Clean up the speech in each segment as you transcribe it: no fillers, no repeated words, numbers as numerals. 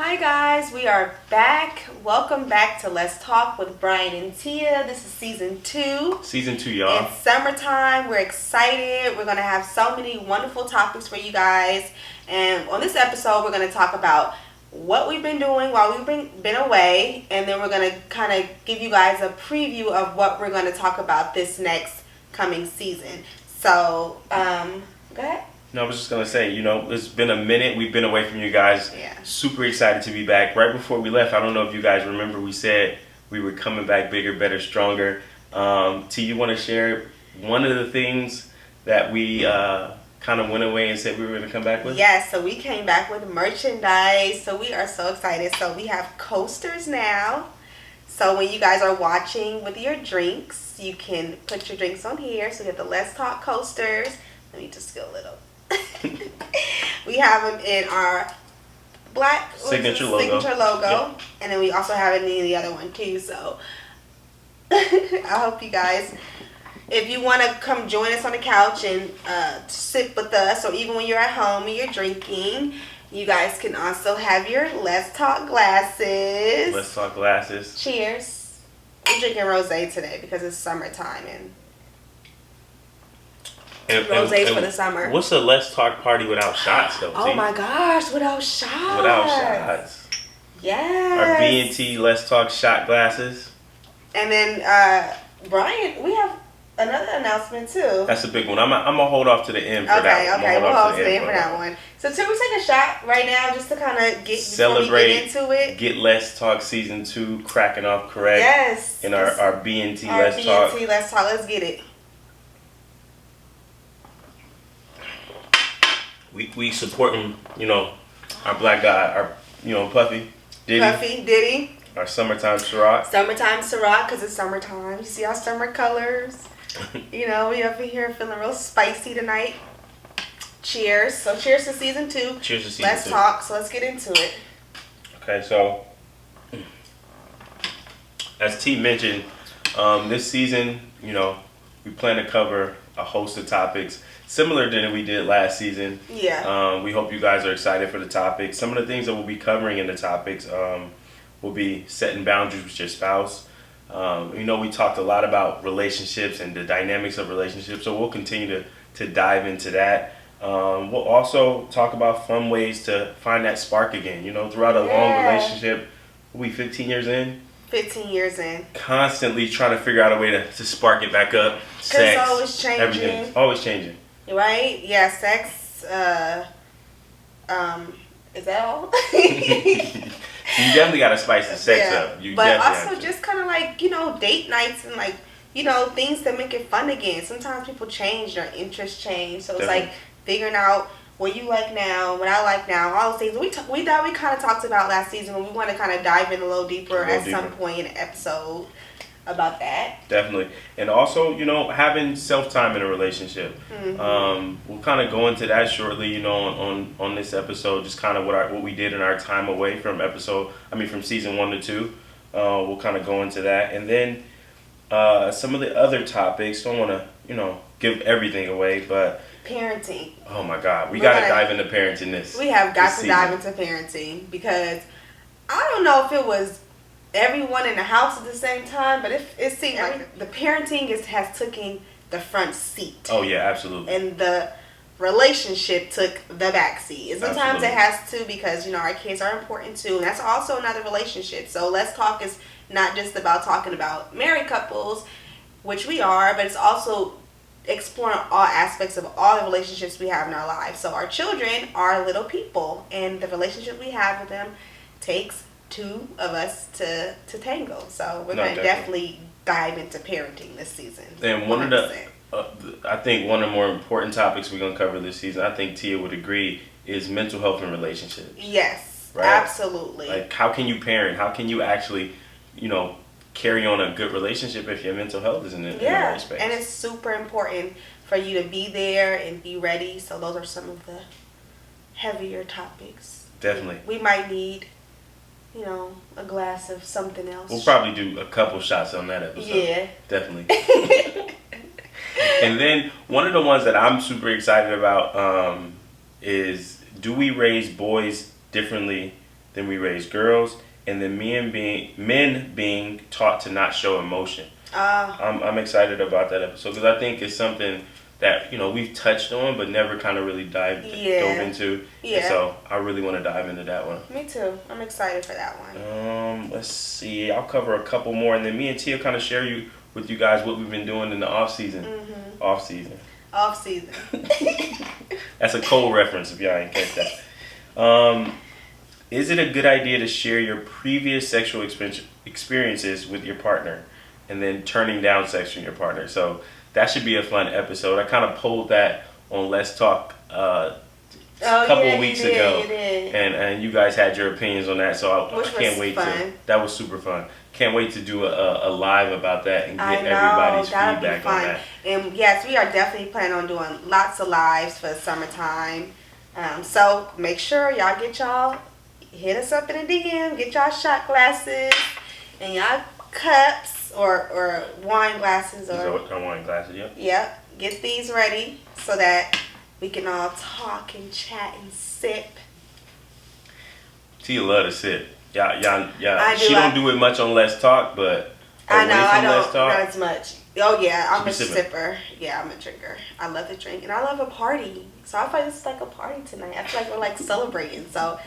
Hi guys, we are back. Welcome back to Let's Talk with Brian and Tia. This is season 2. Season 2, y'all. It's summertime. We're excited. We're going to have so many wonderful topics for you guys. And on this episode, we're going to talk about what we've been doing while we've been away. And then we're going to kind of give you guys a preview of what we're going to talk about this next coming season. So, go ahead. No, I was just going to say, it's been a minute. We've been away from you guys. Yeah. Super excited to be back. Right before we left, I don't know if you guys remember, we said we were coming back bigger, better, stronger. T, you want to share one of the things that we kind of went away and said we were going to come back with? Yes, so we came back with merchandise. So we are so excited. So we have coasters now. So when you guys are watching with your drinks, you can put your drinks on here. So we have the Let's Talk coasters. Let me just go a little. We have them in our black signature logo. Yep. And then we also have it in the other one too. So I hope you guys, if you want to come join us on the couch and sit with us, or even when you're at home and you're drinking, you guys can also have your Let's Talk glasses. Let's Talk glasses. Cheers. We're drinking rosé today because it's summertime and rosés for the summer. What's a Let's Talk party without shots, though? Oh my gosh, without shots. Without shots. Yes. Our B&T Let's Talk shot glasses. And then, Brian, we have another announcement too. That's a big one. I'm gonna hold off to the end for that one. Okay, we'll hold to the end for that one. So, Tim, we take a shot right now just to kind of celebrate, before we get into it. Get Let's Talk season 2 cracking off correct. Yes. In our B&T Let's Talk. B&T Let's Talk. Let's get it. We supporting, our black guy, our, Puffy, Diddy. Our summertime Ciroc. Summertime Ciroc, because it's summertime. You see our summer colors. We up in here feeling real spicy tonight. Cheers. So cheers to season 2. Cheers to season 2. Let's talk. So let's get into it. Okay, so as T mentioned, this season, we plan to cover a host of topics similar than we did last season. Yeah. We hope you guys are excited for the topics. Some of the things that we'll be covering in the topics will be setting boundaries with your spouse. We talked a lot about relationships and the dynamics of relationships, so we'll continue to dive into that. We'll also talk about fun ways to find that spark again. Throughout a long relationship, we 15 years in? 15 years in. Constantly trying to figure out a way to spark it back up. Sex, it's always changing. Everything. Always changing. Right? Yeah, sex, is that all? You definitely got to spice the sex up. But also just kind of like, date nights and like, things that make it fun again. Sometimes people change, their interests change. So it's like figuring out what you like now, what I like now, all those things. We thought we kind of talked about last season, but we want to kind of dive in a little deeper some point in the episode about that. Definitely. And also, having self-time in a relationship. Mm-hmm. We'll kind of go into that shortly, on this episode, just kind of what we did in our time away from from season 1 to 2. We'll kind of go into that. And then some of the other topics, don't want to, give everything away, but parenting. Oh my God. We got to dive into parenting this. We have got to dive into parenting because I don't know if it was everyone in the house at the same time, but it seemed like the parenting has taken the front seat. Oh yeah, absolutely. And the relationship took the back seat. And sometimes it has to because our kids are important too, and that's also another relationship. So Let's Talk is not just about talking about married couples, which we are, but it's also exploring all aspects of all the relationships we have in our lives. So our children are little people, and the relationship we have with them takes 2 of us to tango. So we're going to definitely dive into parenting this season. And one of the I think one of the more important topics we're going to cover this season, I think Tia would agree, is mental health and relationships. Yes, right? Absolutely. Like, how can you parent? How can you actually, carry on a good relationship if your mental health isn't in the right space? And it's super important for you to be there and be ready. So those are some of the heavier topics. Definitely. We might need, a glass of something else. We'll probably do a couple shots on that episode. Yeah. Definitely. And then one of the ones that I'm super excited about is, do we raise boys differently then we raise girls, and then men being taught to not show emotion. I'm excited about that episode because I think it's something that we've touched on but never kind of really dove into. Yeah. And so I really want to dive into that one. Me too. I'm excited for that one. Let's see. I'll cover a couple more, and then me and Tia kind of share with you guys what we've been doing in the off season. Mm-hmm. Off season. Off season. That's a Cole reference if y'all ain't catch that. Is it a good idea to share your previous sexual experiences with your partner and then turning down sex from your partner? So that should be a fun episode. I kind of polled that on Let's Talk a couple of weeks ago. And you guys had your opinions on that, so I can't wait to. That was super fun. Can't wait to do a live about that and get everybody's feedback on that. And yes, we are definitely planning on doing lots of lives for the summertime. So make sure y'all hit us up in the DM, get y'all shot glasses and y'all cups or wine glasses or wine glasses. Yep. Yep. Get these ready so that we can all talk and chat and sip. Tia love to sip. Yeah. She don't do it much on Let's Talk, but I know I don't not as much. Oh yeah, I'm a sipper. Yeah, I'm a drinker. I love to drink and I love a party. So I feel like this is like a party tonight. I feel like we're like celebrating. So,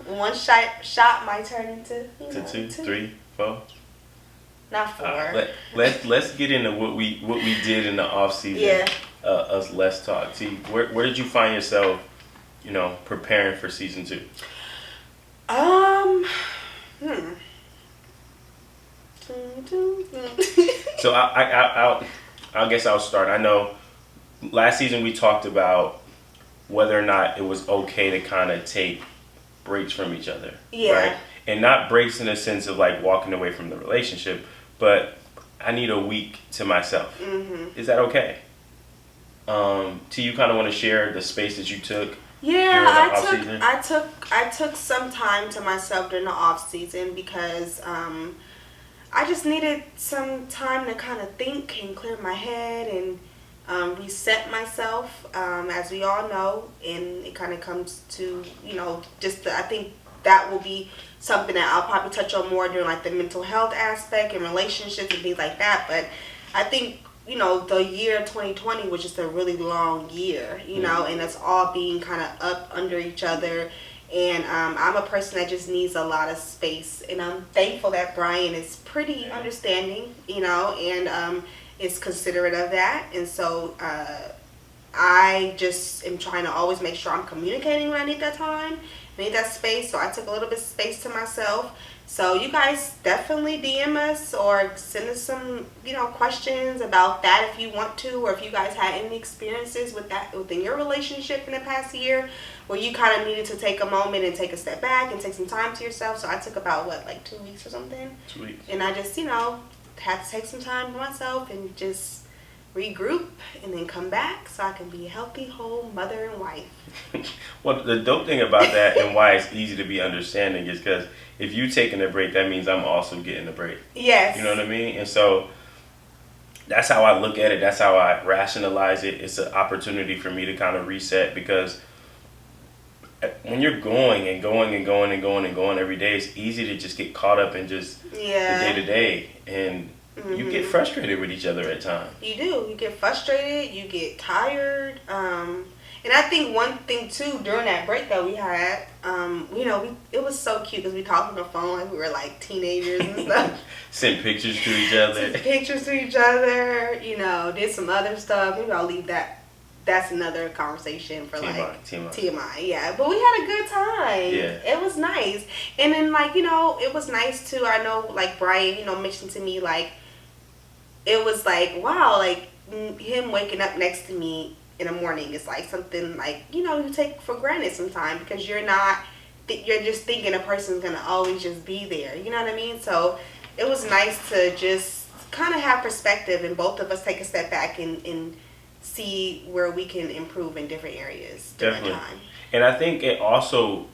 one shot might turn into two, 3, 4. Not 4. Let's get into what we did in the off season. Yeah. Us Let's Talk. See, where did you find yourself, preparing for season 2? So I guess I'll start. I know last season we talked about whether or not it was okay to kind of take breaks from each other. Yeah. Right? And not breaks in the sense of like walking away from the relationship, but I need a week to myself. Mm-hmm. Is that okay? Do you kind of want to share the space that you took? Yeah, I took some time to myself during the off season because I just needed some time to kind of think and clear my head and reset myself, as we all know, and it kind of comes to I think that will be something that I'll probably touch on more during like the mental health aspect and relationships and things like that. But I think the year 2020 was just a really long year, and us all being kind of up under each other. And I'm a person that just needs a lot of space. And I'm thankful that Brian is pretty understanding, and is considerate of that. And so I just am trying to always make sure I'm communicating when I need that time, I need that space. So I took a little bit of space to myself. So you guys definitely DM us or send us some, questions about that if you want to, or if you guys had any experiences with that within your relationship in the past year where you kind of needed to take a moment and take a step back and take some time to yourself. So I took about 2 weeks or something. 2 weeks. And I just, had to take some time for myself and just regroup and then come back so I can be a healthy, whole mother and wife. Well, the dope thing about that and why it's easy to be understanding is because if you taking a break, that means I'm also getting a break. Yes. You know what I mean? And so that's how I look at it. That's how I rationalize it. It's an opportunity for me to kind of reset because when you're going and going and going and going and going every day, it's easy to just get caught up in just the day-to-day. And you get frustrated with each other at times. You do. You get frustrated. You get tired. And I think one thing, too, during that break that we had, it was so cute because we talked on the phone like we were like teenagers and stuff. Sent pictures to each other. Did some other stuff. Maybe I'll leave that. That's another conversation for TMI. Yeah, but we had a good time. Yeah. It was nice. And then it was nice too. I know Brian, mentioned to me it was wow, him waking up next to me in the morning is something you take for granted sometimes because you're just thinking a person's gonna always just be there. You know what I mean? So it was nice to just kind of have perspective and both of us take a step back and see where we can improve in different areas during that time. And I think it also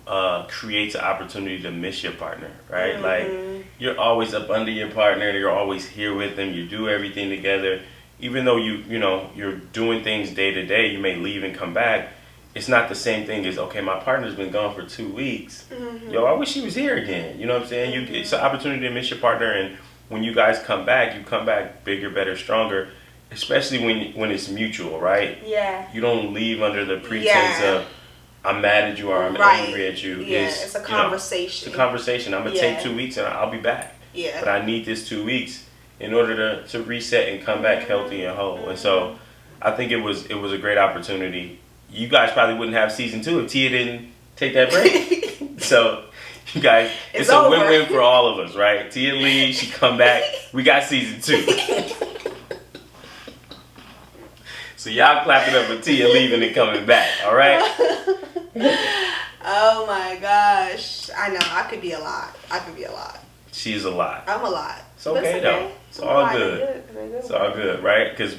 creates an opportunity to miss your partner, right? Mm-hmm. You're always up under your partner, you're always here with them, you do everything together. Even though you're doing things day to day, you may leave and come back. it's not the same thing as, okay, my partner's been gone for 2 weeks. Mm-hmm. Yo, I wish he was here again. You know what I'm saying? Mm-hmm. It's an opportunity to miss your partner, and when you guys come back, you come back bigger, better, stronger. Especially when it's mutual, right? Yeah. You don't leave under the pretense of I'm mad at you or I'm angry at you. Yeah, it's a conversation. It's a conversation. I'm gonna take 2 weeks and I'll be back. Yeah. But I need this 2 weeks in order to reset and come back healthy and whole. And so I think it was a great opportunity. You guys probably wouldn't have season 2 if Tia didn't take that break. So you guys, it's a win-win for all of us, right? Tia leaves, she come back, we got season 2. So y'all clap it up for Tia leaving and coming back, all right? Oh my gosh. I know, I could be a lot. She's a lot. I'm a lot. It's okay though. It's all good. It's all good, right? Because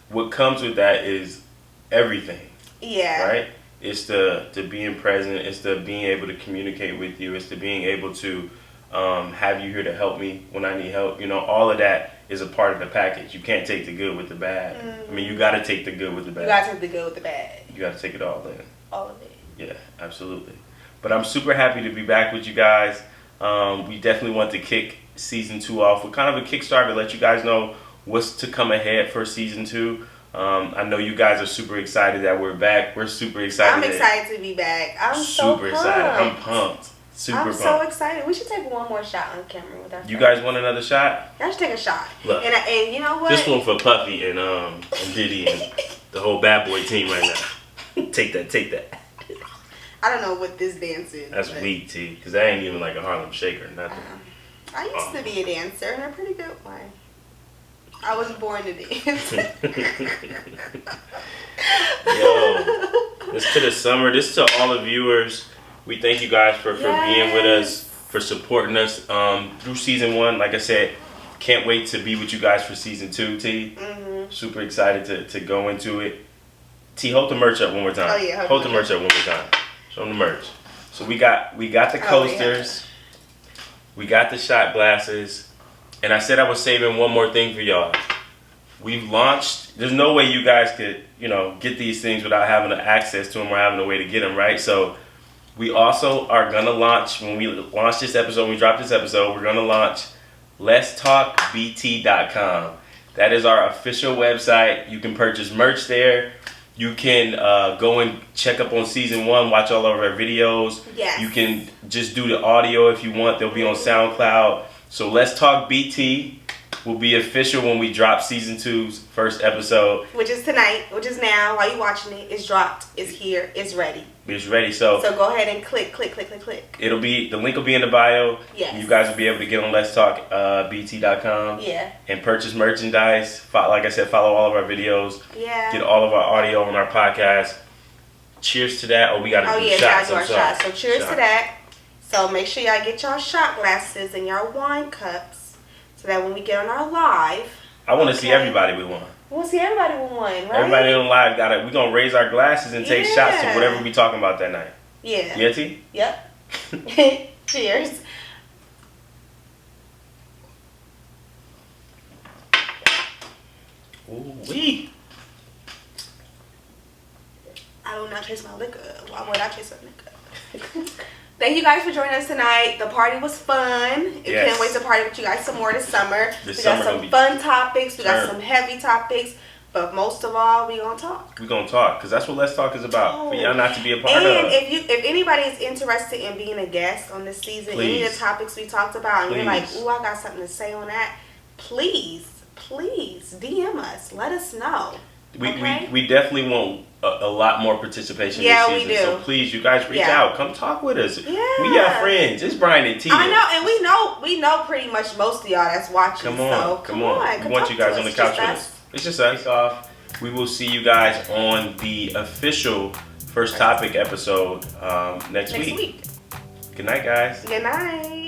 what comes with that is everything. Yeah. Right? It's the being present. It's the being able to communicate with you. It's the being able to have you here to help me when I need help. You know, all of that is a part of the package. You can't take the good with the bad. I mean, you got to take the good with the bad. You got to take the good with the bad. You got to take it all in. All of it. Yeah, absolutely. But I'm super happy to be back with you guys. We definitely want to kick season 2 off with kind of a kickstart to let you guys know what's to come ahead for season 2. I know you guys are super excited that we're back. We're super excited. I'm excited to be back. I'm super excited. I'm pumped. I'm so excited. We should take one more shot on camera with our friends. You guys want another shot? Y'all should take a shot. Look, and you know what? This one for Puffy and Diddy and the whole bad boy team right now. Take that. I don't know what this dance is. That's weak, T, because that ain't even like a Harlem Shake or nothing. I used to be a dancer, and a pretty good one. I was born to dance. Yo, this to the summer. This to all the viewers. We thank you guys for being with us, for supporting us through season 1. Like I said, can't wait to be with you guys for season 2, T. Mm-hmm. Super excited to go into it. T, hold the merch up one more time. Oh, yeah. Hold the merch up one more time. Show them the merch. So we got the coasters. We got the shot glasses. And I said I was saving one more thing for y'all. We've launched. There's no way you guys could, get these things without having access to them or having a way to get them, right? So we also are going to launch, when we launch this episode, when we drop this episode, we're going to launch letstalkbt.com. That is our official website. You can purchase merch there. You can go and check up on season 1, watch all of our videos. Yes. You can just do the audio if you want. They'll be on SoundCloud. So Let's Talk BT will be official when we drop season 2's first episode. Which is tonight, which is now. While you're watching it, it's dropped, it's here, it's ready. It's ready. So go ahead and click. The link will be in the bio. Yes. You guys will be able to get on letstalkbt.com. Yeah. And purchase merchandise. Like I said, follow all of our videos. Yeah. Get all of our audio on our podcast. Cheers to that. Oh, we got to do shots. Do our shots. So cheers to that. So make sure y'all get y'all shot glasses and y'all wine cups so that when we get on our live. I want to see everybody with one. We'll see everybody with one, right? Everybody on live we're going to raise our glasses and take shots to whatever we talking about that night. Yeah. Yeah, T? Yep. Cheers. Ooh-wee. I do not taste my liquor. Why would I taste my liquor? Thank you guys for joining us tonight. The party was fun. Yes. Can't wait to party with you guys some more this summer. We summer got some fun topics. We got some heavy topics. But most of all, we gonna talk. We gonna talk because that's what Let's Talk is about. For y'all not to be a part of. And if anybody is interested in being a guest on this season, any of the topics we talked about, and you're like, ooh, I got something to say on that, please DM us. Let us know. We definitely want a lot more participation this season. We do. So please, you guys reach out. Come talk with us. Yeah. We got friends. It's Brian and Tia. I know, and we know pretty much most of y'all that's watching. Come on. We want you guys on the couch with us. It's just us off. We will see you guys on the official first topic episode next week. Good night, guys. Good night.